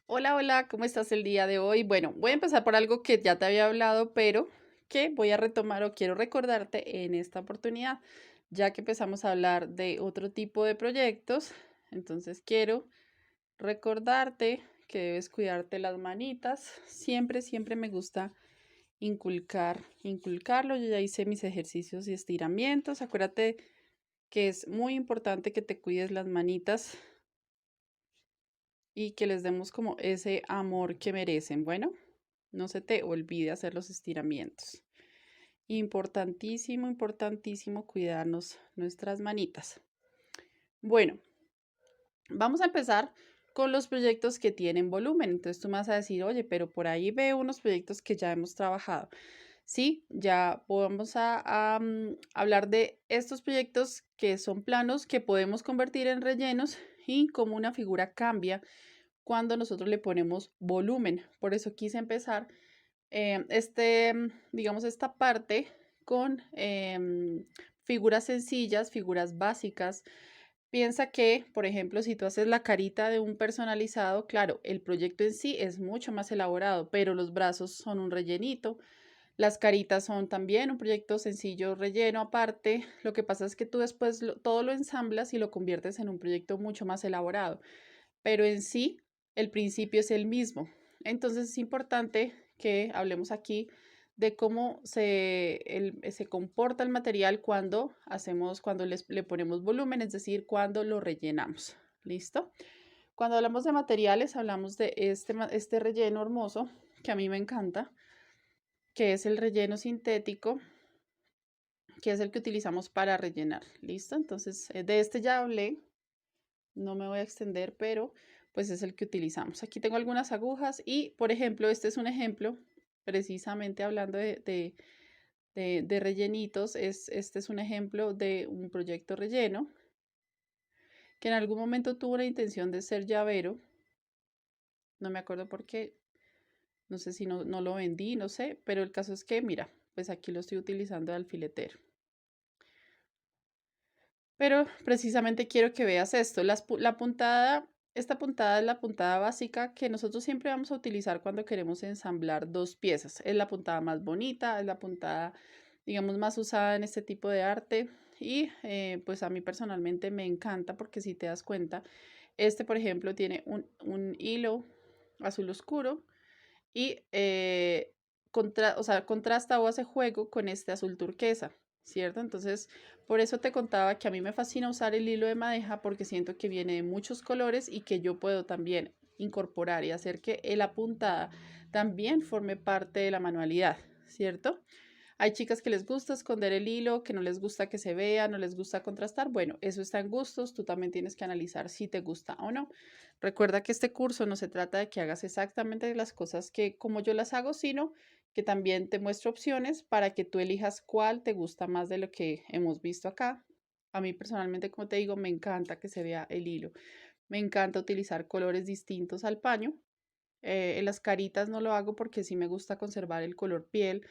Hola, hola, ¿cómo estás el día de hoy? Bueno, voy a empezar por algo que ya te había hablado, pero que voy a retomar o quiero recordarte en esta oportunidad, ya que empezamos a hablar de otro tipo de proyectos. Entonces quiero recordarte que debes cuidarte las manitas. Siempre, siempre me gusta inculcarlo. Yo ya hice mis ejercicios y estiramientos. Acuérdate que es muy importante que te cuides las manitas y que les demos como ese amor que merecen. Bueno, no se te olvide hacer los estiramientos. Importantísimo, importantísimo cuidarnos nuestras manitas. Bueno, vamos a empezar con los proyectos que tienen volumen. Entonces tú me vas a decir, oye, pero por ahí veo unos proyectos que ya hemos trabajado. Sí, ya vamos a hablar de estos proyectos que son planos que podemos convertir en rellenos y cómo una figura cambia cuando nosotros le ponemos volumen. Por eso quise empezar digamos, esta parte con figuras sencillas, figuras básicas. Piensa que, por ejemplo, si tú haces la carita de un personalizado, claro, el proyecto en sí es mucho más elaborado, pero los brazos son un rellenito. Las caritas son también un proyecto sencillo, relleno aparte. Lo que pasa es que tú después todo lo ensamblas y lo conviertes en un proyecto mucho más elaborado, pero en sí el principio es el mismo. Entonces es importante que hablemos aquí de cómo se comporta el material cuando le ponemos volumen, es decir, cuando lo rellenamos. ¿Listo? Cuando hablamos de materiales, hablamos de este relleno hermoso que a mí me encanta, que es el relleno sintético, que es el que utilizamos para rellenar. ¿Listo? Entonces, de este ya hablé, no me voy a extender, pero pues es el que utilizamos. Aquí tengo algunas agujas y, por ejemplo, este es un ejemplo, precisamente hablando de rellenitos, este es un ejemplo de un proyecto relleno que en algún momento tuvo la intención de ser llavero, no me acuerdo por qué, no sé si no lo vendí, no sé, pero el caso es que, mira, pues aquí lo estoy utilizando de alfiletero. Pero precisamente quiero que veas esto. La puntada, esta puntada es la puntada básica que nosotros siempre vamos a utilizar cuando queremos ensamblar dos piezas. Es la puntada más bonita, es la puntada, digamos, más usada en este tipo de arte. Y pues a mí personalmente me encanta porque si te das cuenta, este, por ejemplo, tiene un hilo azul oscuro y o sea, contrasta o hace juego con este azul turquesa, ¿cierto? Entonces, por eso te contaba que a mí me fascina usar el hilo de madeja porque siento que viene de muchos colores y que yo puedo también incorporar y hacer que la puntada también forme parte de la manualidad, ¿cierto? Hay chicas que les gusta esconder el hilo, que no les gusta que se vea, no les gusta contrastar. Bueno, eso está en gustos, tú también tienes que analizar si te gusta o no. Recuerda que este curso no se trata de que hagas exactamente las cosas que como yo las hago, sino que también te muestro opciones para que tú elijas cuál te gusta más de lo que hemos visto acá. A mí personalmente, como te digo, me encanta que se vea el hilo. Me encanta utilizar colores distintos al paño. En las caritas no lo hago porque sí me gusta conservar el color piel,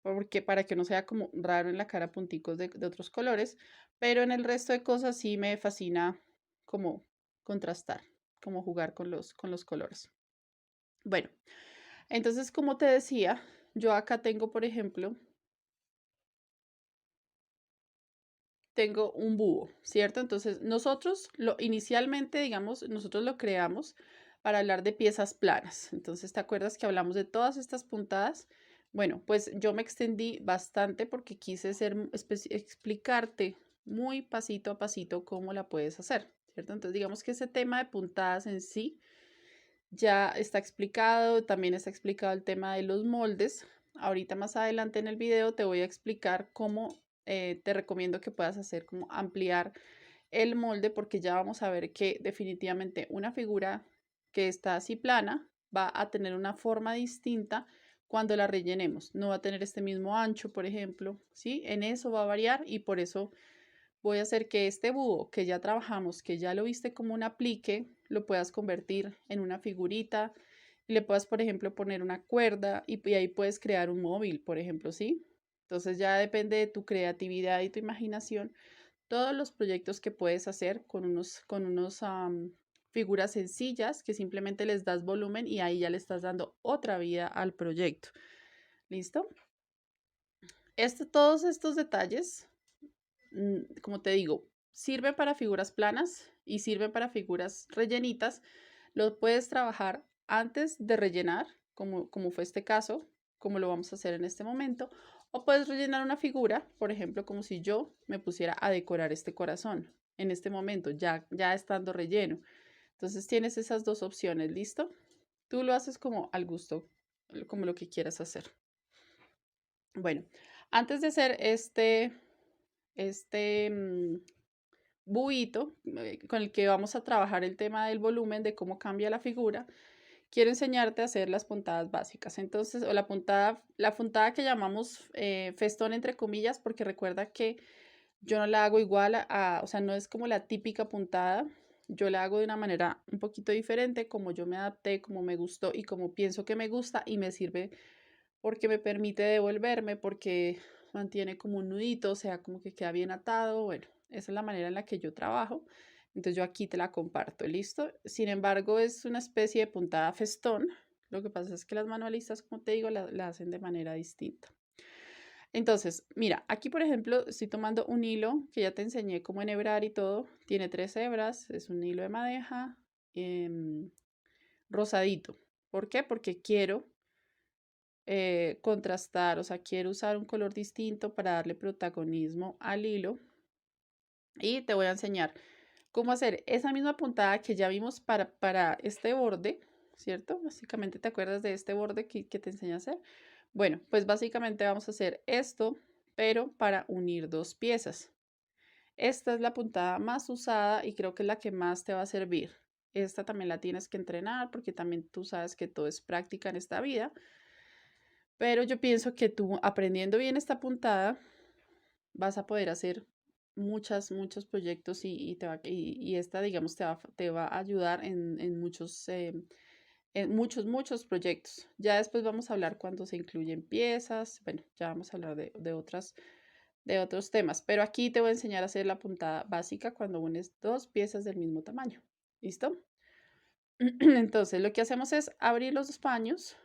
porque para que no sea como raro en la cara punticos de otros colores, pero en el resto de cosas sí me fascina como contrastar, como jugar con los colores. Bueno, entonces como te decía, yo acá tengo, por ejemplo, tengo un búho, ¿cierto? Entonces nosotros inicialmente, digamos, nosotros lo creamos para hablar de piezas planas. Entonces, ¿te acuerdas que hablamos de todas estas puntadas? Bueno, pues yo me extendí bastante porque quise explicarte muy pasito a pasito cómo la puedes hacer, ¿cierto? Entonces, digamos que ese tema de puntadas en sí ya está explicado, también está explicado el tema de los moldes. Ahorita más adelante en el video te voy a explicar cómo te recomiendo que puedas hacer como ampliar el molde porque ya vamos a ver que definitivamente una figura que está así plana va a tener una forma distinta cuando la rellenemos. No va a tener este mismo ancho, por ejemplo, ¿sí? En eso va a variar y por eso voy a hacer que este búho que ya trabajamos, que ya lo viste como un aplique, lo puedas convertir en una figurita y le puedas, por ejemplo, poner una cuerda y ahí puedes crear un móvil, por ejemplo, ¿sí? Entonces ya depende de tu creatividad y tu imaginación, todos los proyectos que puedes hacer con unos figuras sencillas que simplemente les das volumen y ahí ya le estás dando otra vida al proyecto. ¿Listo? Todos estos detalles, como te digo, sirven para figuras planas y sirven para figuras rellenitas. Lo puedes trabajar antes de rellenar, como fue este caso, como lo vamos a hacer en este momento. O puedes rellenar una figura, por ejemplo, como si yo me pusiera a decorar este corazón en este momento, ya estando relleno. Entonces tienes esas dos opciones, ¿listo? Tú lo haces como al gusto, como lo que quieras hacer. Bueno, antes de hacer este buito con el que vamos a trabajar el tema del volumen, de cómo cambia la figura, quiero enseñarte a hacer las puntadas básicas. Entonces, o la puntada que llamamos festón entre comillas, porque recuerda que yo no la hago igual o sea, no es como la típica puntada. Yo la hago de una manera un poquito diferente, como yo me adapté, como me gustó y como pienso que me gusta y me sirve porque me permite devolverme, porque mantiene como un nudito, o sea, como que queda bien atado. Bueno, esa es la manera en la que yo trabajo. Entonces yo aquí te la comparto, ¿listo? Sin embargo, es una especie de puntada festón. Lo que pasa es que las manualistas, como te digo, la hacen de manera distinta. Entonces, mira, aquí por ejemplo estoy tomando un hilo que ya te enseñé cómo enhebrar y todo. Tiene 3 hebras, es un hilo de madeja rosadito. ¿Por qué? Porque quiero contrastar, o sea, quiero usar un color distinto para darle protagonismo al hilo. Y te voy a enseñar cómo hacer esa misma puntada que ya vimos para este borde, ¿cierto? Básicamente te acuerdas de este borde que te enseñé a hacer. Bueno, pues básicamente vamos a hacer esto, pero para unir dos piezas. Esta es la puntada más usada y creo que es la que más te va a servir. Esta también la tienes que entrenar porque también tú sabes que todo es práctica en esta vida. Pero yo pienso que tú aprendiendo bien esta puntada vas a poder hacer muchos proyectos y esta, digamos, te va a ayudar en muchos proyectos. Ya después vamos a hablar cuando se incluyen piezas. Bueno, ya vamos a hablar de otros temas. Pero aquí te voy a enseñar a hacer la puntada básica cuando unes dos piezas del mismo tamaño. ¿Listo? Entonces, lo que hacemos es abrir los dos paños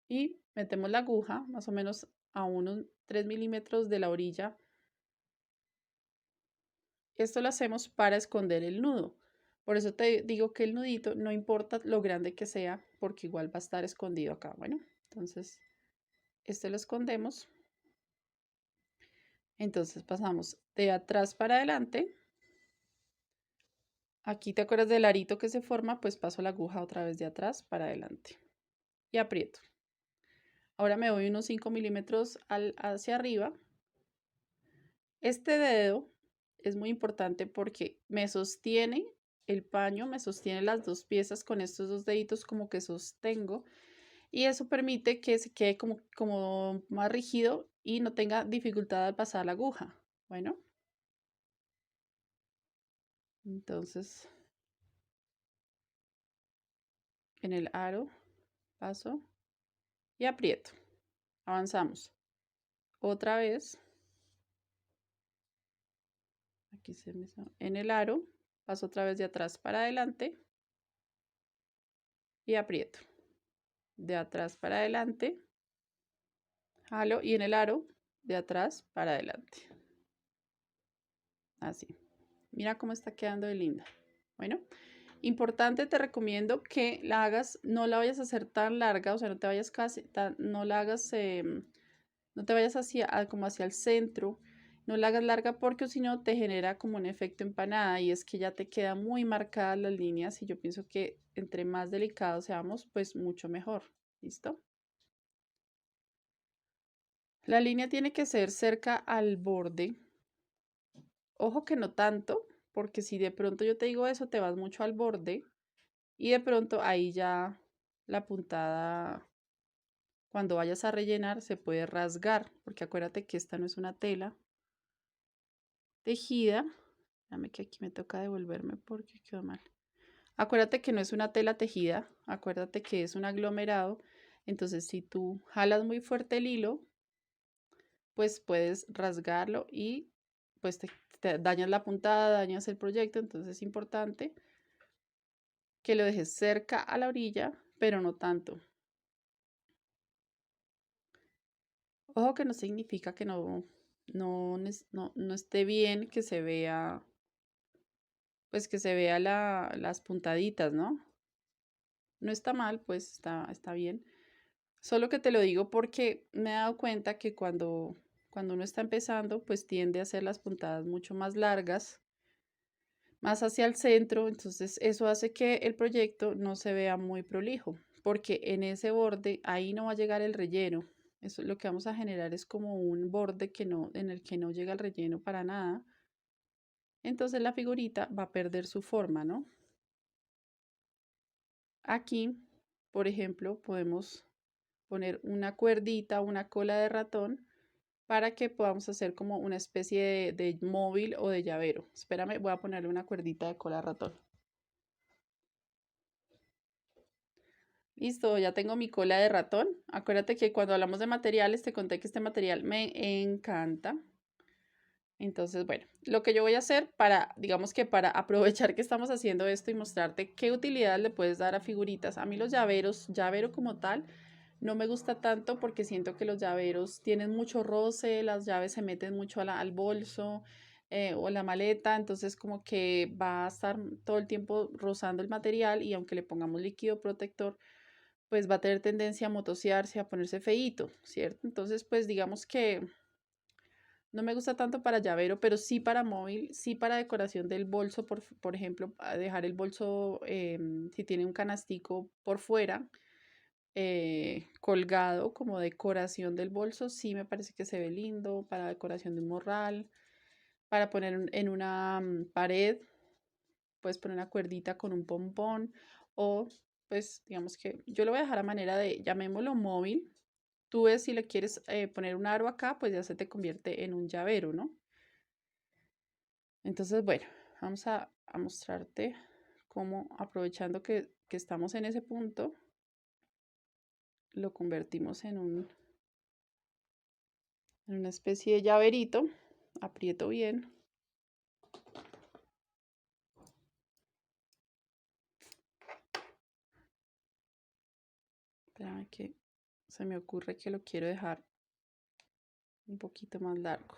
y metemos la aguja más o menos a unos 3 milímetros de la orilla. Esto lo hacemos para esconder el nudo. Por eso te digo que el nudito no importa lo grande que sea, porque igual va a estar escondido acá. Bueno, entonces este lo escondemos. Entonces pasamos de atrás para adelante. Aquí te acuerdas del arito que se forma, pues paso la aguja otra vez de atrás para adelante y aprieto. Ahora me voy unos 5 milímetros hacia arriba. Este dedo es muy importante porque me sostiene el paño, me sostiene las dos piezas con estos dos deditos como que sostengo y eso permite que se quede como más rígido y no tenga dificultad al pasar la aguja. Bueno, entonces en el aro paso y aprieto. Avanzamos. Otra vez, aquí en el aro, paso otra vez de atrás para adelante y aprieto. De atrás para adelante, jalo y en el aro de atrás para adelante. Así. Mira cómo está quedando de linda. Bueno, importante, te recomiendo que la hagas, no la vayas a hacer tan larga, o sea, no te vayas no la hagas, no te vayas como hacia el centro, no la hagas larga porque si no te genera como un efecto empanada y es que ya te quedan muy marcadas las líneas y yo pienso que entre más delicados seamos, pues mucho mejor. ¿Listo? La línea tiene que ser cerca al borde. Ojo que no tanto, porque si de pronto yo te digo eso, te vas mucho al borde y de pronto ahí ya la puntada, cuando vayas a rellenar, se puede rasgar, porque acuérdate que esta no es una tela tejida. Dame que aquí me toca devolverme porque quedó mal. Acuérdate que no es una tela tejida, acuérdate que es un aglomerado. Entonces, si tú jalas muy fuerte el hilo, pues puedes rasgarlo y pues te dañas la puntada, dañas el proyecto. Entonces es importante que lo dejes cerca a la orilla, pero no tanto. Ojo que no significa que no esté bien que se vea, pues que se vea las puntaditas, ¿no? No está mal, pues está bien. Solo que te lo digo porque me he dado cuenta que cuando uno está empezando, pues tiende a hacer las puntadas mucho más largas, más hacia el centro, entonces eso hace que el proyecto no se vea muy prolijo, porque en ese borde ahí no va a llegar el relleno. Eso lo que vamos a generar es como un borde en el que no llega el relleno para nada. Entonces la figurita va a perder su forma, ¿no? Aquí, por ejemplo, podemos poner una cuerdita, una cola de ratón para que podamos hacer como una especie de móvil o de llavero. Espérame, voy a ponerle una cuerdita de cola de ratón. Listo, ya tengo mi cola de ratón. Acuérdate que cuando hablamos de materiales te conté que este material me encanta. Entonces, bueno, lo que yo voy a hacer para, digamos que para aprovechar que estamos haciendo esto y mostrarte qué utilidad le puedes dar a figuritas. A mí los llaveros, llavero como tal, no me gusta tanto porque siento que los llaveros tienen mucho roce, las llaves se meten mucho al bolso o la maleta, entonces como que va a estar todo el tiempo rozando el material y aunque le pongamos líquido protector, pues va a tener tendencia a motosearse, a ponerse feíto, ¿cierto? Entonces, pues digamos que no me gusta tanto para llavero, pero sí para móvil, sí para decoración del bolso, por ejemplo, a dejar el bolso, si tiene un canastico por fuera, colgado como decoración del bolso, sí me parece que se ve lindo, para decoración de un morral, para poner en una pared, puedes poner una cuerdita con un pompón o pues digamos que yo lo voy a dejar a manera de, llamémoslo móvil. Tú ves si le quieres poner un aro acá, pues ya se te convierte en un llavero, ¿no? Entonces, bueno, vamos a mostrarte cómo aprovechando que estamos en ese punto, lo convertimos en una especie de llaverito. Aprieto bien. Espérame que se me ocurre que lo quiero dejar un poquito más largo,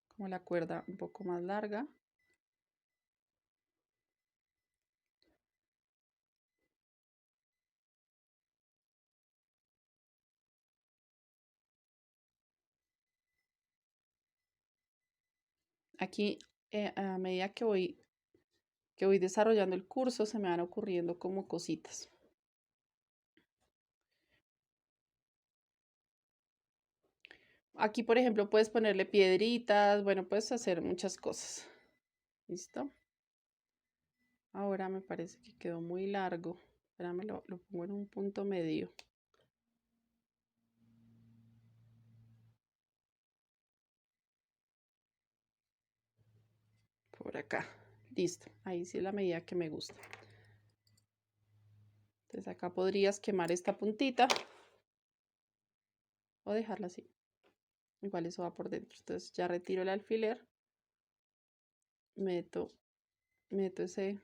como la cuerda un poco más larga. Aquí, a medida que voy desarrollando el curso, se me van ocurriendo como cositas. Aquí, por ejemplo, puedes ponerle piedritas, bueno, puedes hacer muchas cosas. ¿Listo? Ahora me parece que quedó muy largo. Espérame, lo pongo en un punto medio. Por acá. Listo. Ahí sí es la medida que me gusta. Entonces acá podrías quemar esta puntita o dejarla así. Igual eso va por dentro. Entonces ya retiro el alfiler. Meto ese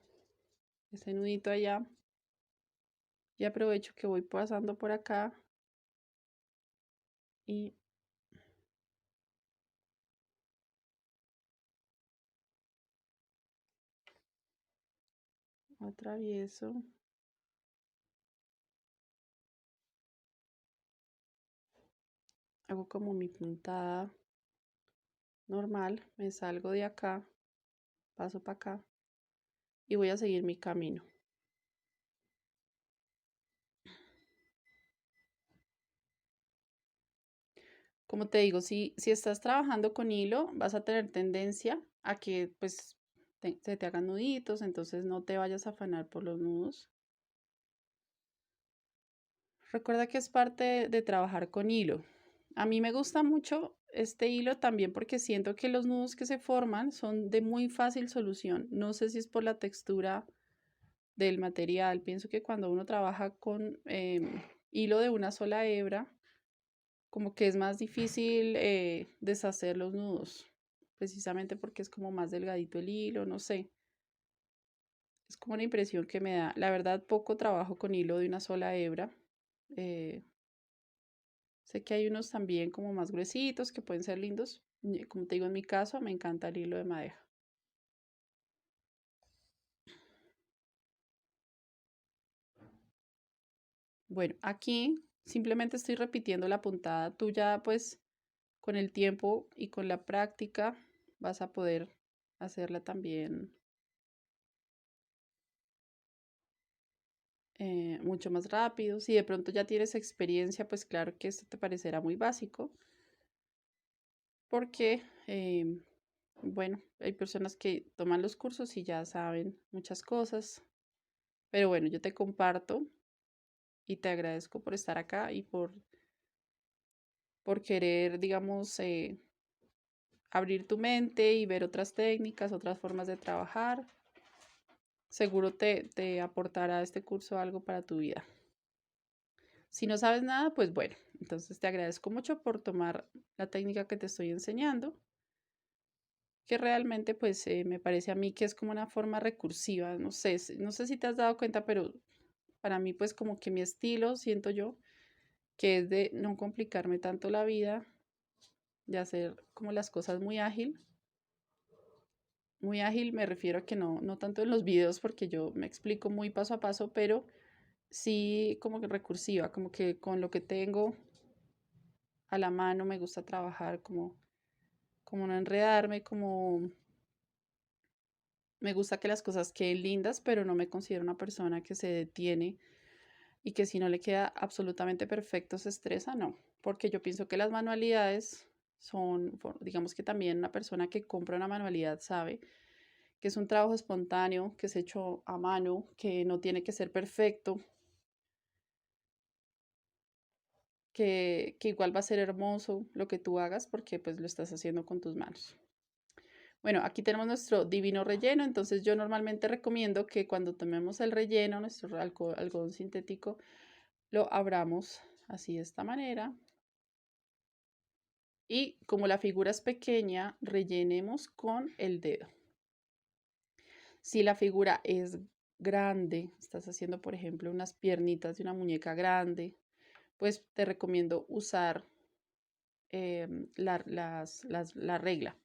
nudito allá. Y aprovecho que voy pasando por acá. Y atravieso. Hago como mi puntada normal. Me salgo de acá. Paso para acá. Y voy a seguir mi camino. Como te digo, si estás trabajando con hilo, vas a tener tendencia a que pues se te hagan nuditos, entonces no te vayas a afanar por los nudos. Recuerda que es parte de trabajar con hilo. A mí me gusta mucho este hilo también porque siento que los nudos que se forman son de muy fácil solución. No sé si es por la textura del material. Pienso que cuando uno trabaja con hilo de una sola hebra, como que es más difícil deshacer los nudos, precisamente porque es como más delgadito el hilo, no sé. Es como una impresión que me da. La verdad, poco trabajo con hilo de una sola hebra. Eh, Sé que hay unos también como más gruesitos que pueden ser lindos. Como te digo, en mi caso me encanta el hilo de madeja. Bueno, aquí simplemente estoy repitiendo la puntada. Tú ya pues con el tiempo y con la práctica vas a poder hacerla también mucho más rápido. Si de pronto ya tienes experiencia, pues claro que esto te parecerá muy básico, porque, bueno, hay personas que toman los cursos y ya saben muchas cosas, pero bueno, yo te comparto y te agradezco por estar acá y por querer, digamos, abrir tu mente y ver otras técnicas, otras formas de trabajar. Seguro te aportará este curso algo para tu vida. Si no sabes nada, pues bueno, entonces te agradezco mucho por tomar la técnica que te estoy enseñando, que realmente pues me parece a mí que es como una forma recursiva, no sé, no sé si te has dado cuenta, pero para mí pues como que mi estilo, siento yo, que es de no complicarme tanto la vida, de hacer como las cosas muy ágil. Muy ágil me refiero a que no tanto en los videos porque yo me explico muy paso a paso, pero sí como que recursiva, como que con lo que tengo a la mano me gusta trabajar, como no enredarme, como me gusta que las cosas queden lindas, pero no me considero una persona que se detiene y que si no le queda absolutamente perfecto se estresa, no, porque yo pienso que las manualidades son, digamos que también una persona que compra una manualidad sabe que es un trabajo espontáneo, que es hecho a mano, que no tiene que ser perfecto, que igual va a ser hermoso lo que tú hagas porque pues lo estás haciendo con tus manos. Bueno, aquí tenemos nuestro divino relleno, entonces yo normalmente recomiendo que cuando tomemos el relleno, nuestro algodón sintético, lo abramos así de esta manera y como la figura es pequeña, rellenemos con el dedo. Si la figura es grande, estás haciendo por ejemplo unas piernitas de una muñeca grande, pues te recomiendo usar la regla.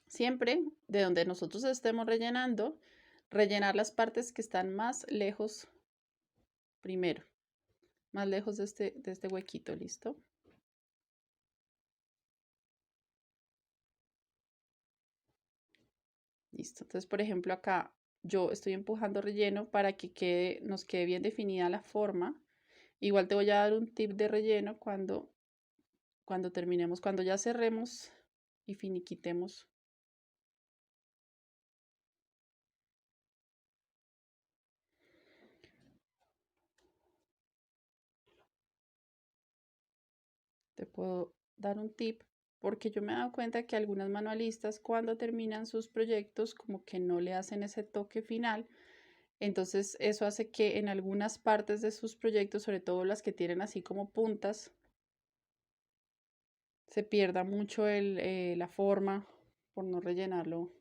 Siempre de donde nosotros estemos rellenando, rellenar las partes que están más lejos primero, más lejos de este huequito, ¿listo? Listo. Entonces, por ejemplo, acá yo estoy empujando relleno para que nos quede bien definida la forma. Igual te voy a dar un tip de relleno cuando terminemos, cuando ya cerremos y finiquitemos. Te puedo dar un tip porque yo me he dado cuenta que algunas manualistas cuando terminan sus proyectos como que no le hacen ese toque final. Entonces eso hace que en algunas partes de sus proyectos, sobre todo las que tienen así como puntas, se pierda mucho la forma por no rellenarlo,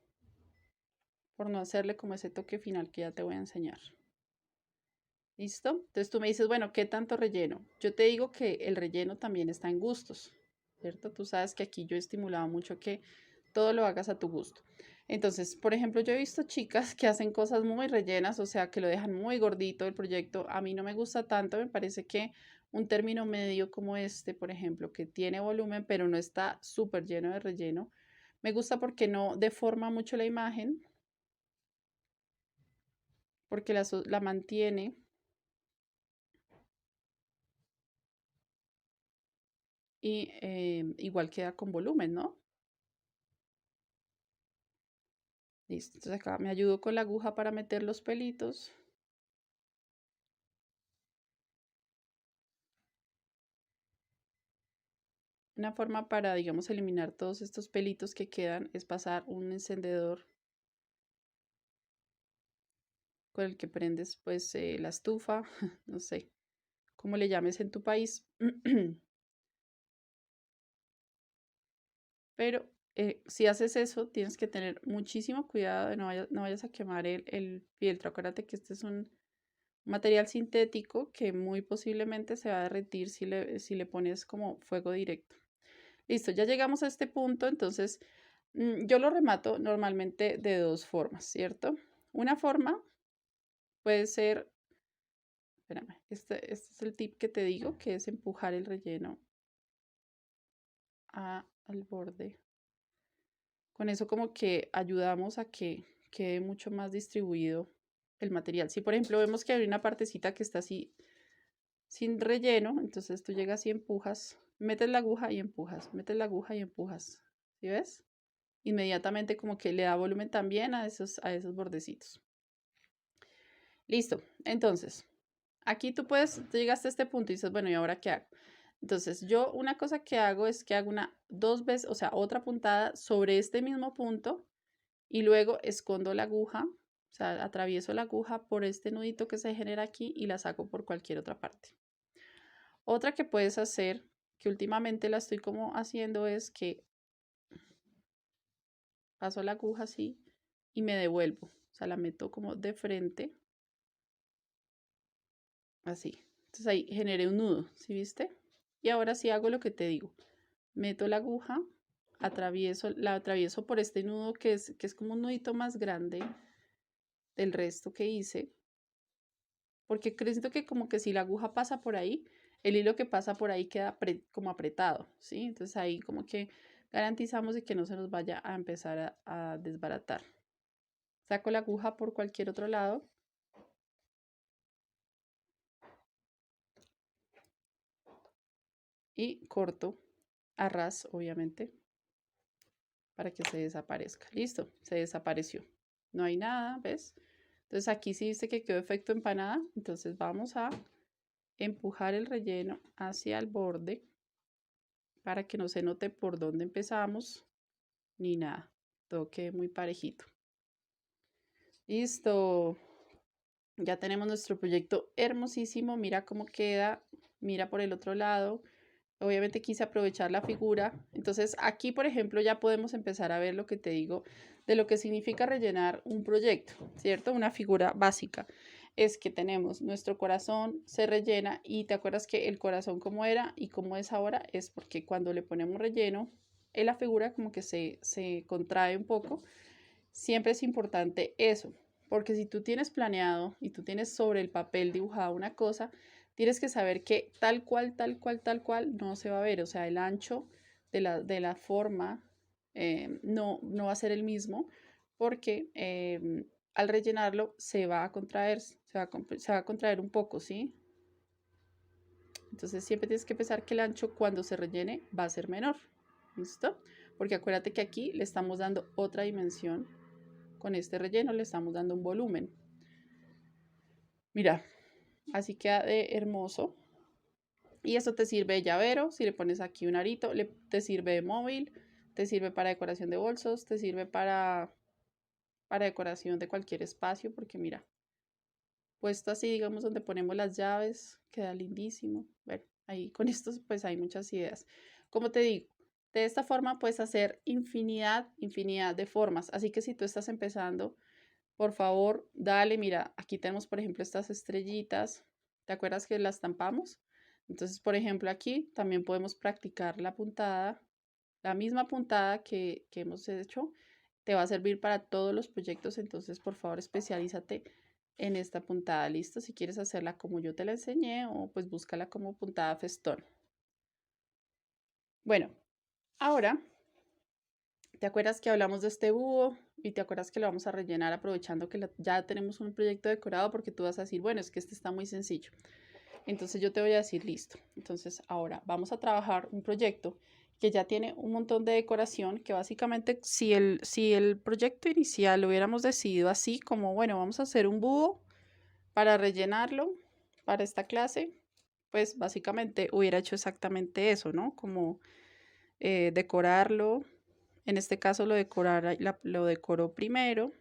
por no hacerle como ese toque final que ya te voy a enseñar. ¿Listo? Entonces tú me dices, bueno, ¿qué tanto relleno? Yo te digo que el relleno también está en gustos, ¿cierto? Tú sabes que aquí yo he estimulado mucho que todo lo hagas a tu gusto. Entonces, por ejemplo, yo he visto chicas que hacen cosas muy rellenas, o sea, que lo dejan muy gordito el proyecto. A mí no me gusta tanto, me parece que un término medio como este, por ejemplo, que tiene volumen, pero no está súper lleno de relleno, me gusta porque no deforma mucho la imagen, porque la mantiene y igual queda con volumen, ¿no? Listo, entonces acá me ayudo con la aguja para meter los pelitos. Una forma para, digamos, eliminar todos estos pelitos que quedan es pasar un encendedor con el que prendes, pues, la estufa, no sé cómo le llames en tu país, pero si haces eso, tienes que tener muchísimo cuidado de no vayas a quemar el fieltro. Acuérdate que este es un material sintético que muy posiblemente se va a derretir si le pones como fuego directo. Listo, ya llegamos a este punto, entonces yo lo remato normalmente de dos formas, ¿cierto? Una forma puede ser, espérame, este es el tip que te digo, que es empujar el relleno al borde. Con eso como que ayudamos a que quede mucho más distribuido el material. Si por ejemplo vemos que hay una partecita que está así sin relleno, entonces tú llegas y empujas, metes la aguja y empujas, metes la aguja y empujas. ¿Sí ves? Inmediatamente como que le da volumen también a esos bordecitos. Listo. Entonces, aquí tú llegaste a este punto y dices, bueno, ¿y ahora qué hago? Entonces, yo una cosa que hago es que hago dos veces, o sea, otra puntada sobre este mismo punto y luego escondo la aguja, o sea, atravieso la aguja por este nudito que se genera aquí y la saco por cualquier otra parte. Otra que puedes hacer, que últimamente la estoy como haciendo, es que paso la aguja así y me devuelvo, o sea, la meto como de frente, así. Entonces ahí generé un nudo, ¿sí viste? Y ahora sí hago lo que te digo. Meto la aguja, la atravieso por este nudo que es como un nudito más grande del resto que hice, porque creo que como que si la aguja pasa por ahí, el hilo que pasa por ahí queda como apretado, ¿sí? Entonces ahí como que garantizamos de que no se nos vaya a empezar a desbaratar. Saco la aguja por cualquier otro lado y corto a ras, obviamente, para que se desaparezca. Listo, se desapareció. No hay nada, ¿ves? Entonces aquí sí viste que quedó efecto empanada. Entonces vamos a empujar el relleno hacia el borde para que no se note por dónde empezamos ni nada. Todo quede muy parejito. Listo. Ya tenemos nuestro proyecto hermosísimo. Mira cómo queda. Mira por el otro lado. Obviamente quise aprovechar la figura. Entonces aquí, por ejemplo, ya podemos empezar a ver lo que te digo de lo que significa rellenar un proyecto, ¿cierto? Una figura básica. Es que tenemos nuestro corazón, se rellena y te acuerdas que el corazón como era y como es ahora es porque cuando le ponemos relleno en la figura como que se contrae un poco. Siempre es importante eso, porque si tú tienes planeado y tú tienes sobre el papel dibujado una cosa, tienes que saber que tal cual, tal cual, tal cual no se va a ver. O sea, el ancho de la forma no va a ser el mismo porque al rellenarlo se va a contraer, se va a contraer un poco, ¿sí? Entonces siempre tienes que pensar que el ancho cuando se rellene va a ser menor, ¿listo? Porque acuérdate que aquí le estamos dando otra dimensión. Con este relleno le estamos dando un volumen. Mira, así queda de hermoso. Y esto te sirve de llavero, si le pones aquí un arito, te sirve de móvil, te sirve para decoración de bolsos, te sirve para decoración de cualquier espacio, porque mira, puesto así, digamos, donde ponemos las llaves, queda lindísimo. Bueno, ahí con estos pues hay muchas ideas. Como te digo, de esta forma puedes hacer infinidad de formas. Así que si tú estás empezando, por favor, dale, mira, aquí tenemos, por ejemplo, estas estrellitas. ¿Te acuerdas que las estampamos? Entonces, por ejemplo, aquí también podemos practicar la puntada, la misma puntada que hemos hecho, te va a servir para todos los proyectos. Entonces, por favor, especialízate en esta puntada. ¿Listo? Si quieres hacerla como yo te la enseñé o pues búscala como puntada festón. Bueno, ahora ¿te acuerdas que hablamos de este búho? Y te acuerdas que lo vamos a rellenar aprovechando que ya tenemos un proyecto decorado porque tú vas a decir, bueno, es que este está muy sencillo. Entonces yo te voy a decir, listo. Entonces ahora vamos a trabajar un proyecto que ya tiene un montón de decoración, que básicamente si el proyecto inicial lo hubiéramos decidido así, como, bueno, vamos a hacer un búho para rellenarlo para esta clase, pues básicamente hubiera hecho exactamente eso, ¿no? Como decorarlo. En este caso lo decoro primero.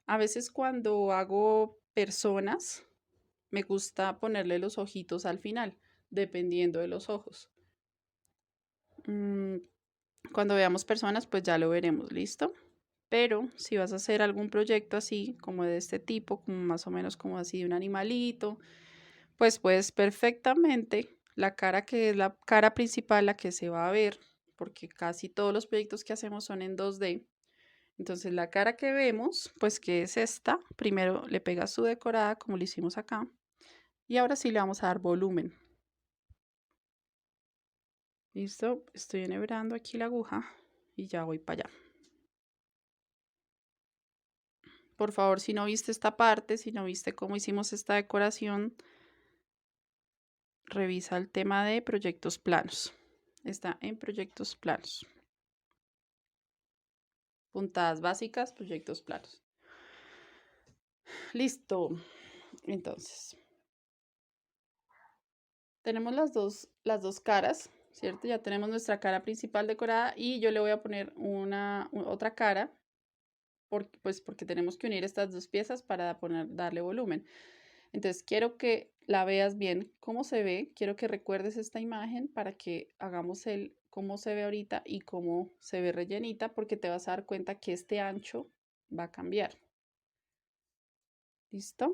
A veces cuando hago personas, me gusta ponerle los ojitos al final, dependiendo de los ojos. Mm, Cuando veamos personas, pues ya lo veremos, ¿listo? Pero si vas a hacer algún proyecto así, como de este tipo, como más o menos como así de un animalito, pues puedes perfectamente la cara que es la cara principal, la que se va a ver, porque casi todos los proyectos que hacemos son en 2D. Entonces la cara que vemos, pues que es esta, primero le pegas su decorada como lo hicimos acá y ahora sí le vamos a dar volumen. Listo, estoy enhebrando aquí la aguja y ya voy para allá. Por favor, si no viste esta parte, si no viste cómo hicimos esta decoración, revisa el tema de proyectos planos. Está en proyectos planos. Puntadas básicas, proyectos planos. Listo. Entonces, tenemos las dos caras, ¿cierto? Ya tenemos nuestra cara principal decorada y yo le voy a poner otra cara porque tenemos que unir estas dos piezas para darle volumen. Entonces, quiero que la veas bien cómo se ve. Quiero que recuerdes esta imagen para que hagamos cómo se ve ahorita y cómo se ve rellenita, porque te vas a dar cuenta que este ancho va a cambiar. ¿Listo?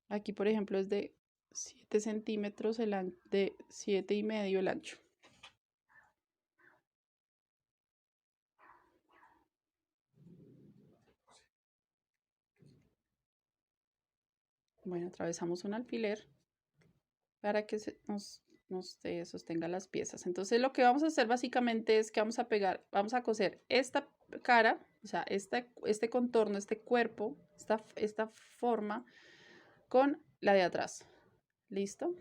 Aquí, por ejemplo, es de 7 centímetros, de 7,5 el ancho. Bueno, atravesamos un alfiler para que nos sostenga las piezas. Entonces, lo que vamos a hacer básicamente es que vamos a coser esta cara, o sea, este contorno, este cuerpo, esta forma con la de atrás. ¿Listo?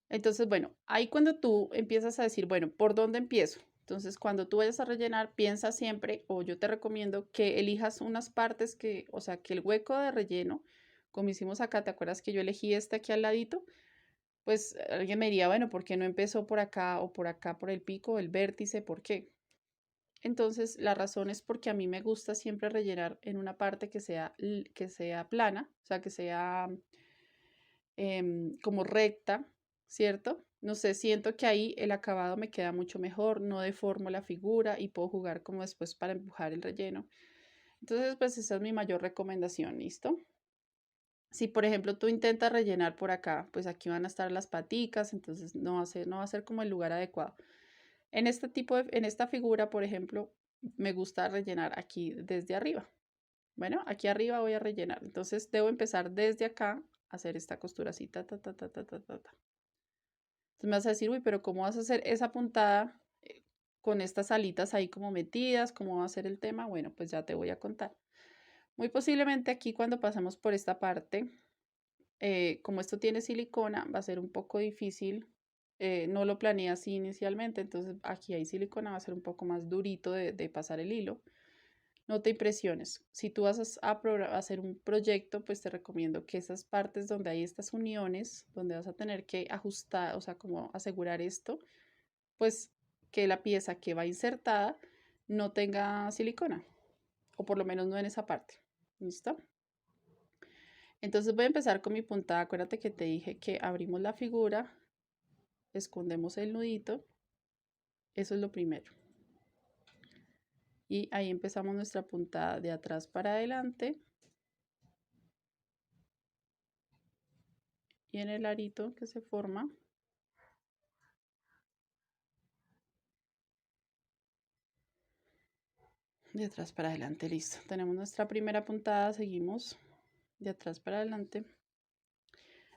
Entonces, bueno, ahí cuando tú empiezas a decir, bueno, ¿por dónde empiezo? Entonces, cuando tú vayas a rellenar, piensa siempre, o yo te recomiendo que elijas unas partes o sea, que el hueco de relleno, como hicimos acá, ¿te acuerdas que yo elegí este aquí al ladito? Pues alguien me diría, bueno, ¿por qué no empezó por acá o por acá, por el pico, el vértice? ¿Por qué? Entonces, la razón es porque a mí me gusta siempre rellenar en una parte que sea plana, o sea, que sea como recta, ¿cierto? No sé, siento que ahí el acabado me queda mucho mejor, no deformo la figura y puedo jugar como después para empujar el relleno. Entonces, pues esa es mi mayor recomendación, ¿listo? Si, por ejemplo, tú intentas rellenar por acá, pues aquí van a estar las paticas, entonces no va a ser como el lugar adecuado. En esta figura, por ejemplo, me gusta rellenar aquí desde arriba. Bueno, aquí arriba voy a rellenar. Entonces debo empezar desde acá a hacer esta costura así, ta, ta, ta, ta, ta, ta, ta, ta. Entonces me vas a decir, uy, pero ¿cómo vas a hacer esa puntada con estas alitas ahí como metidas? ¿Cómo va a ser el tema? Bueno, pues ya te voy a contar. Muy posiblemente aquí cuando pasamos por esta parte, como esto tiene silicona, va a ser un poco difícil. No lo planeé así inicialmente, entonces aquí hay silicona, va a ser un poco más durito de pasar el hilo. No te impresiones. Si tú vas a hacer un proyecto, pues te recomiendo que esas partes donde hay estas uniones, donde vas a tener que ajustar, o sea, como asegurar esto, pues que la pieza que va insertada no tenga silicona, o por lo menos no en esa parte. ¿Listo? Entonces voy a empezar con mi puntada. Acuérdate que te dije que abrimos la figura, escondemos el nudito. Eso es lo primero. Y ahí empezamos nuestra puntada de atrás para adelante. Y en el arito que se forma, de atrás para adelante, listo. Tenemos nuestra primera puntada, seguimos de atrás para adelante.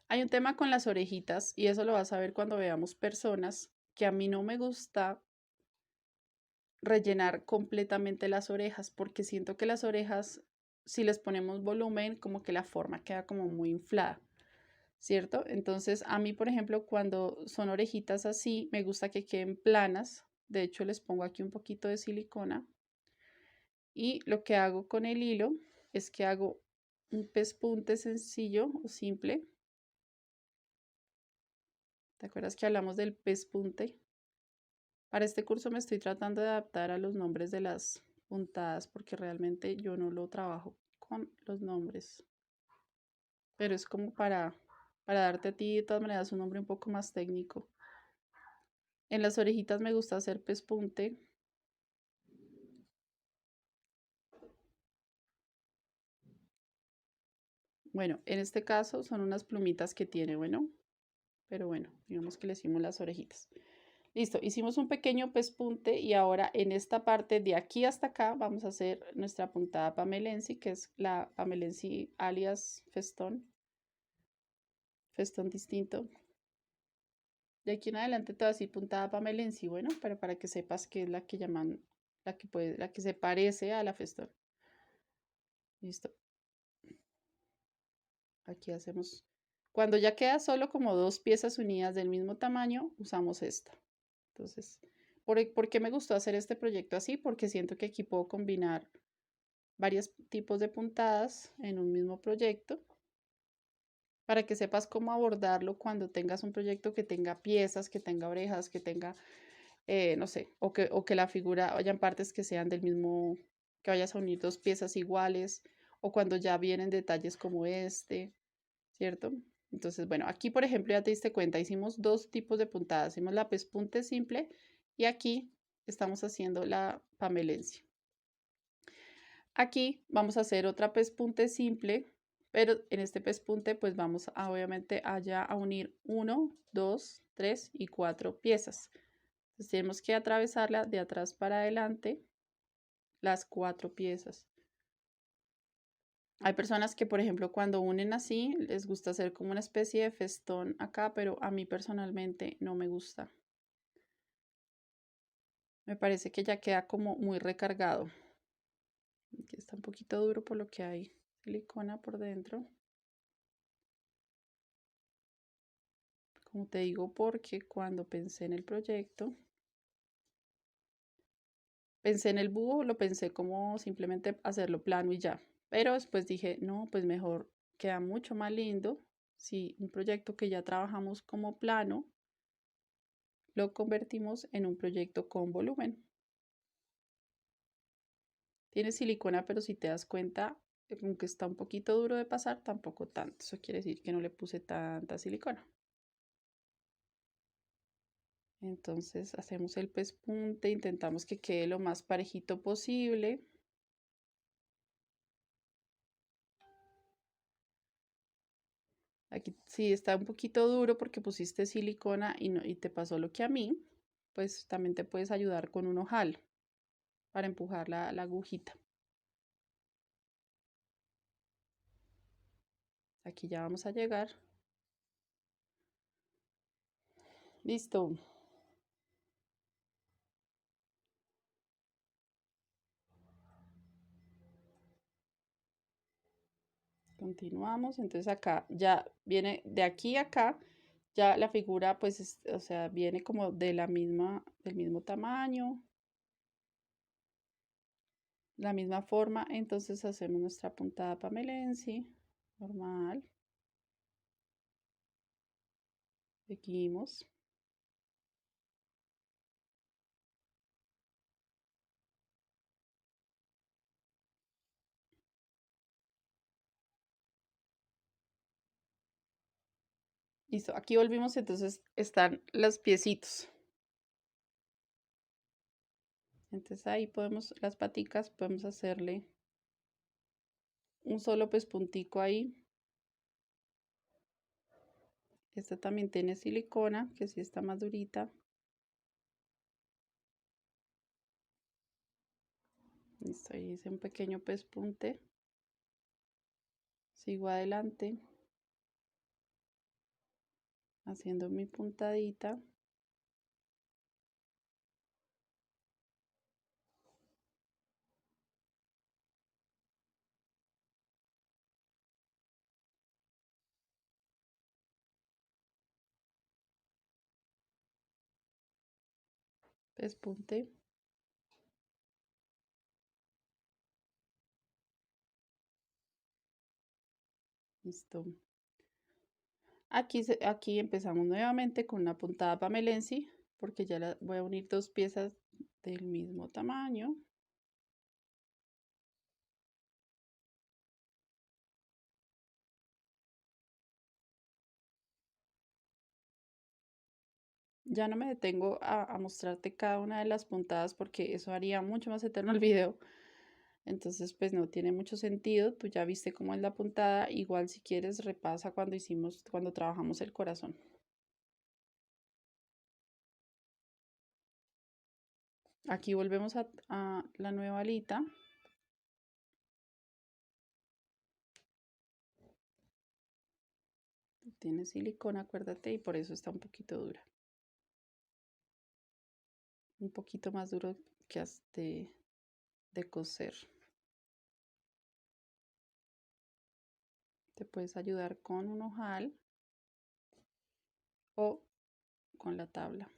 Hay un tema con las orejitas y eso lo vas a ver cuando veamos personas, que a mí no me gusta rellenar completamente las orejas porque siento que las orejas, si les ponemos volumen, como que la forma queda como muy inflada, ¿cierto? Entonces a mí, por ejemplo, cuando son orejitas así, me gusta que queden planas. De hecho, les pongo aquí un poquito de silicona. Y lo que hago con el hilo es que hago un pespunte sencillo o simple. ¿Te acuerdas que hablamos del pespunte? Para este curso me estoy tratando de adaptar a los nombres de las puntadas porque realmente yo no lo trabajo con los nombres. Pero es como para darte a ti de todas maneras un nombre un poco más técnico. En las orejitas me gusta hacer pespunte. Bueno, en este caso son unas plumitas que tiene, bueno, pero bueno, digamos que le hicimos las orejitas. Listo, hicimos un pequeño pespunte y ahora en esta parte de aquí hasta acá vamos a hacer nuestra puntada pamelensi, que es la pamelensi alias festón, festón distinto. De aquí en adelante te voy a decir puntada pamelensi, bueno, pero para que sepas que es la que llaman, la que se parece a la festón. Listo. Aquí hacemos, cuando ya queda solo como dos piezas unidas del mismo tamaño, usamos esta. Entonces, ¿por qué me gustó hacer este proyecto así? Porque siento que aquí puedo combinar varios tipos de puntadas en un mismo proyecto para que sepas cómo abordarlo cuando tengas un proyecto que tenga piezas, que tenga orejas, que tenga, no sé, o que la figura hayan partes que sean del mismo, que vayas a unir dos piezas iguales, o cuando ya vienen detalles como este, ¿cierto? Entonces, bueno, aquí por ejemplo ya te diste cuenta, hicimos dos tipos de puntadas, hicimos la pespunte simple y aquí estamos haciendo la pamelense. Aquí vamos a hacer otra pespunte simple, pero en este pespunte pues vamos a obviamente allá a unir 1, 2, 3 y 4 piezas. Entonces tenemos que atravesarla de atrás para adelante las 4 piezas. Hay personas que, por ejemplo, cuando unen así, les gusta hacer como una especie de festón acá, pero a mí personalmente no me gusta. Me parece que ya queda como muy recargado. Aquí está un poquito duro por lo que hay silicona por dentro. Como te digo, porque cuando pensé en el proyecto, pensé en el búho, lo pensé como simplemente hacerlo plano y ya. Pero después dije, no, pues mejor queda mucho más lindo si un proyecto que ya trabajamos como plano lo convertimos en un proyecto con volumen. Tiene silicona, pero si te das cuenta, aunque está un poquito duro de pasar, tampoco tanto. Eso quiere decir que no le puse tanta silicona. Entonces hacemos el pespunte, intentamos que quede lo más parejito posible. Aquí sí está un poquito duro porque pusiste silicona y te pasó lo que a mí, pues también te puedes ayudar con un ojal para empujar la agujita. Aquí ya vamos a llegar. Listo. Continuamos. Entonces acá ya viene de aquí a acá, ya la figura pues, o sea, viene como de del mismo tamaño, la misma forma. Entonces hacemos nuestra puntada pamelensi, normal. Seguimos. Listo, aquí volvimos, entonces están los piecitos. Entonces ahí podemos, las paticas, podemos hacerle un solo pespuntico ahí. Esta también tiene silicona, que sí está más durita. Listo, ahí hice un pequeño pespunte. Sigo adelante, haciendo mi puntadita. Pespunte. Listo. Aquí empezamos nuevamente con una puntada pamelensi, porque ya voy a unir dos piezas del mismo tamaño. Ya no me detengo a mostrarte cada una de las puntadas porque eso haría mucho más eterno el video. Entonces, pues no tiene mucho sentido. Tú ya viste cómo es la puntada. Igual si quieres, repasa cuando trabajamos el corazón. Aquí volvemos a la nueva alita. Tiene silicona, acuérdate, y por eso está un poquito dura. Un poquito más duro que de coser. Te puedes ayudar con un ojal o con la tabla.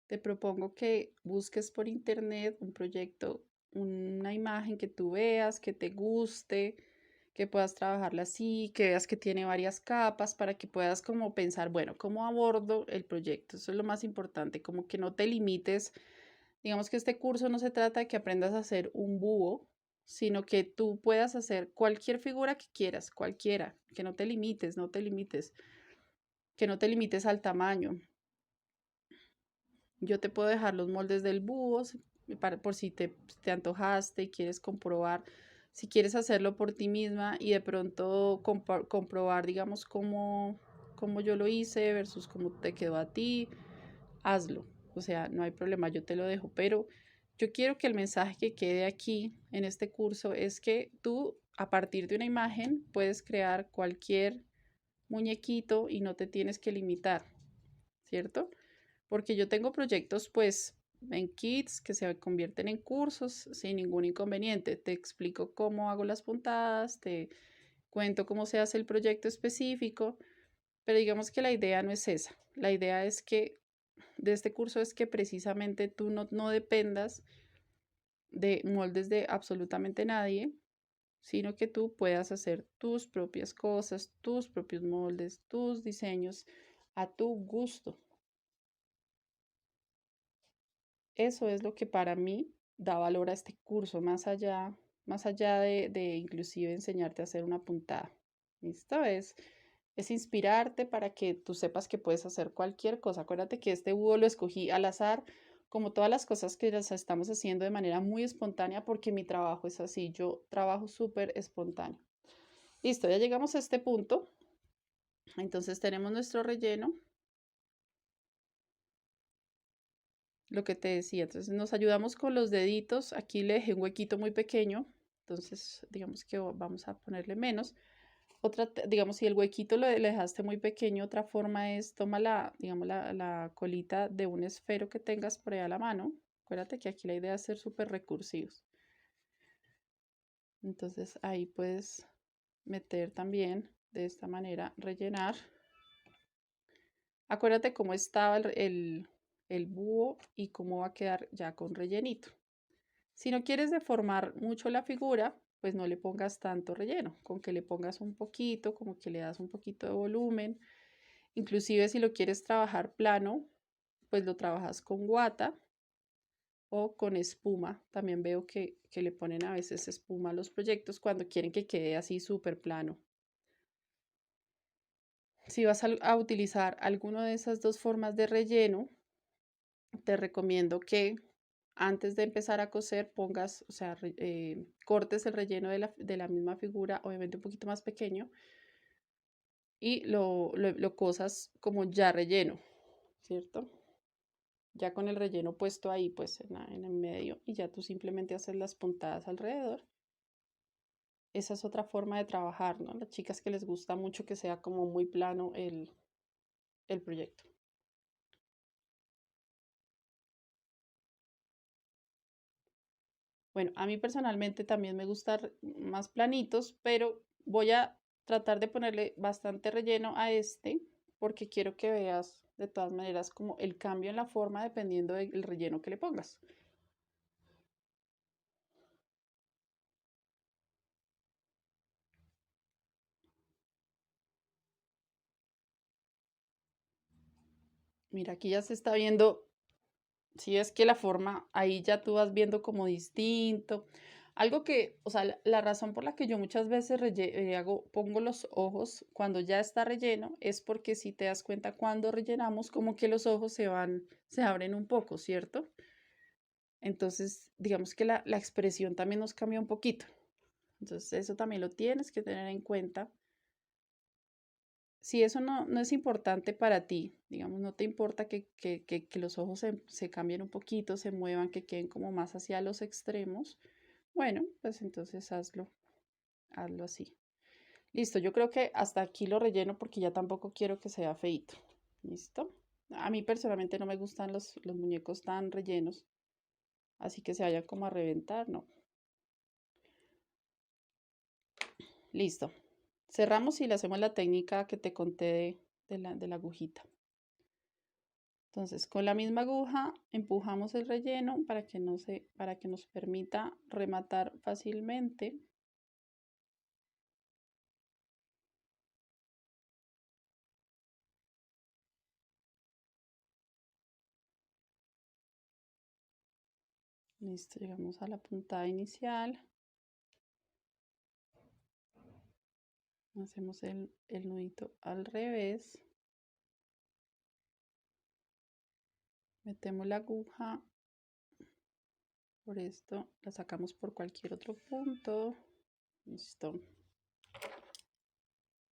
Te propongo que busques por internet un proyecto, una imagen que tú veas, que te guste, que puedas trabajarla así, que veas que tiene varias capas para que puedas como pensar, bueno, ¿cómo abordo el proyecto? Eso es lo más importante, como que no te limites. Digamos que este curso no se trata de que aprendas a hacer un búho, sino que tú puedas hacer cualquier figura que quieras, cualquiera, que no te limites, que no te limites al tamaño. Yo te puedo dejar los moldes del búho por si te antojaste y quieres comprobar, si quieres hacerlo por ti misma y de pronto comprobar, digamos, cómo yo lo hice versus cómo te quedó a ti, hazlo. O sea, no hay problema, yo te lo dejo, pero yo quiero que el mensaje que quede aquí en este curso es que tú, a partir de una imagen, puedes crear cualquier muñequito y no te tienes que limitar, ¿cierto? Porque yo tengo proyectos pues en kits que se convierten en cursos sin ningún inconveniente. Te explico cómo hago las puntadas, te cuento cómo se hace el proyecto específico, pero digamos que la idea no es esa. La idea es que de este curso es que precisamente tú no dependas de moldes de absolutamente nadie, sino que tú puedas hacer tus propias cosas, tus propios moldes, tus diseños a tu gusto. Eso es lo que para mí da valor a este curso, más allá de inclusive enseñarte a hacer una puntada. ¿Listo? Es inspirarte para que tú sepas que puedes hacer cualquier cosa. Acuérdate que este búho lo escogí al azar, como todas las cosas que las estamos haciendo de manera muy espontánea, porque mi trabajo es así, yo trabajo súper espontáneo. Listo, ya llegamos a este punto. Entonces tenemos nuestro relleno. Lo que te decía, entonces nos ayudamos con los deditos, aquí le dejé un huequito muy pequeño, entonces digamos que vamos a ponerle menos. Otra, digamos, si el huequito le dejaste muy pequeño, otra forma es, toma digamos, la colita de un esfero que tengas por ahí a la mano. Acuérdate que aquí la idea es ser súper recursivos. Entonces ahí puedes meter también de esta manera, rellenar. Acuérdate cómo estaba el búho y cómo va a quedar ya con rellenito. Si no quieres deformar mucho la figura, pues no le pongas tanto relleno, con que le pongas un poquito, como que le das un poquito de volumen. Inclusive si lo quieres trabajar plano, pues lo trabajas con guata o con espuma. También veo que le ponen a veces espuma a los proyectos cuando quieren que quede así súper plano. Si vas a utilizar alguna de esas dos formas de relleno, te recomiendo que antes de empezar a coser pongas, o sea, cortes el relleno de la misma figura, obviamente un poquito más pequeño, y lo cosas como ya relleno, ¿cierto? Ya con el relleno puesto ahí, pues en el medio, y ya tú simplemente haces las puntadas alrededor. Esa es otra forma de trabajar, ¿no? Las chicas que les gusta mucho que sea como muy plano el proyecto. Bueno, a mí personalmente también me gustan más planitos, pero voy a tratar de ponerle bastante relleno a este porque quiero que veas de todas maneras como el cambio en la forma dependiendo del relleno que le pongas. Mira, aquí ya se está viendo, si es que la forma, ahí ya tú vas viendo como distinto. Algo que, o sea, la razón por la que yo muchas veces pongo los ojos cuando ya está relleno es porque si te das cuenta cuando rellenamos, como que los ojos se abren un poco, ¿cierto? Entonces, digamos que la expresión también nos cambia un poquito. Entonces, eso también lo tienes que tener en cuenta. Si eso no es importante para ti, digamos, no te importa que los ojos se cambien un poquito, se muevan, que queden como más hacia los extremos, bueno, pues entonces hazlo así. Listo, yo creo que hasta aquí lo relleno porque ya tampoco quiero que sea feito. ¿Listo? A mí personalmente no me gustan los muñecos tan rellenos, así que se vayan como a reventar, no. Listo. Cerramos y le hacemos la técnica que te conté de la agujita. Entonces, con la misma aguja empujamos el relleno para que nos permita rematar fácilmente. Listo, llegamos a la puntada inicial. Hacemos el nudito al revés. Metemos la aguja. Por esto la sacamos por cualquier otro punto. Listo.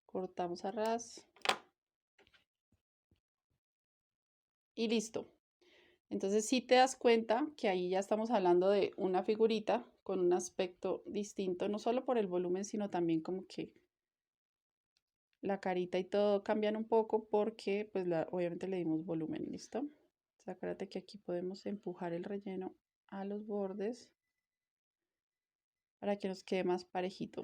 Cortamos a ras. Y listo. Entonces, si te das cuenta que ahí ya estamos hablando de una figurita con un aspecto distinto, no solo por el volumen, sino también como que la carita y todo cambian un poco porque pues obviamente le dimos volumen, ¿listo? Entonces, acuérdate que aquí podemos empujar el relleno a los bordes para que nos quede más parejito.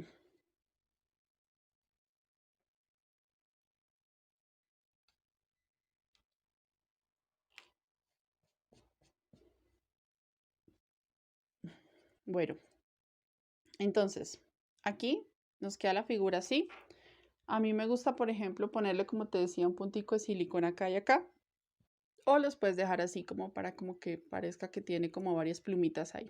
Bueno, entonces aquí nos queda la figura así. A mí me gusta, por ejemplo, ponerle, como te decía, un puntico de silicona acá y acá. O los puedes dejar así como para como que parezca que tiene como varias plumitas ahí.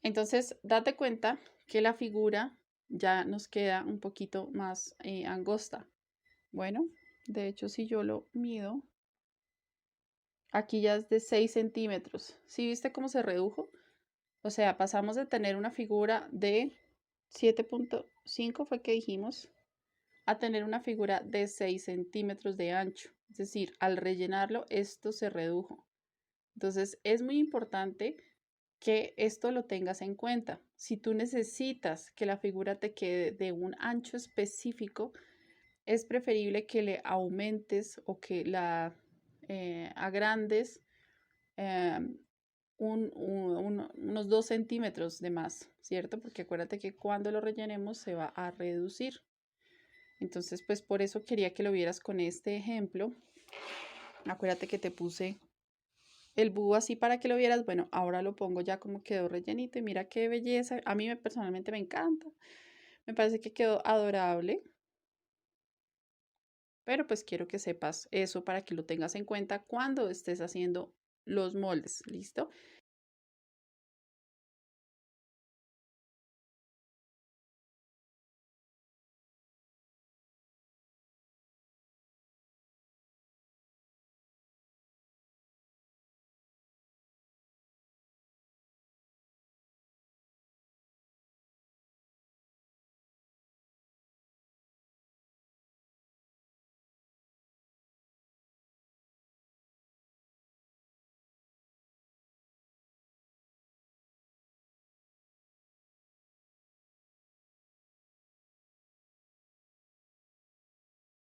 Entonces, date cuenta que la figura ya nos queda un poquito más angosta. Bueno, de hecho, si yo lo mido, aquí ya es de 6 centímetros. ¿Sí viste cómo se redujo? O sea, pasamos de tener una figura de 7,5 fue que dijimos, a tener una figura de 6 centímetros de ancho. Es decir, al rellenarlo, esto se redujo. Entonces, es muy importante que esto lo tengas en cuenta. Si tú necesitas que la figura te quede de un ancho específico, es preferible que le aumentes o que la agrandes eh, unos 2 centímetros de más, ¿cierto? Porque acuérdate que cuando lo rellenemos se va a reducir. Entonces, pues por eso quería que lo vieras con este ejemplo. Acuérdate que te puse el búho así para que lo vieras. Bueno, ahora lo pongo ya como quedó rellenito y mira qué belleza. A mí personalmente me encanta. Me parece que quedó adorable. Pero pues quiero que sepas eso para que lo tengas en cuenta cuando estés haciendo los moldes. ¿Listo?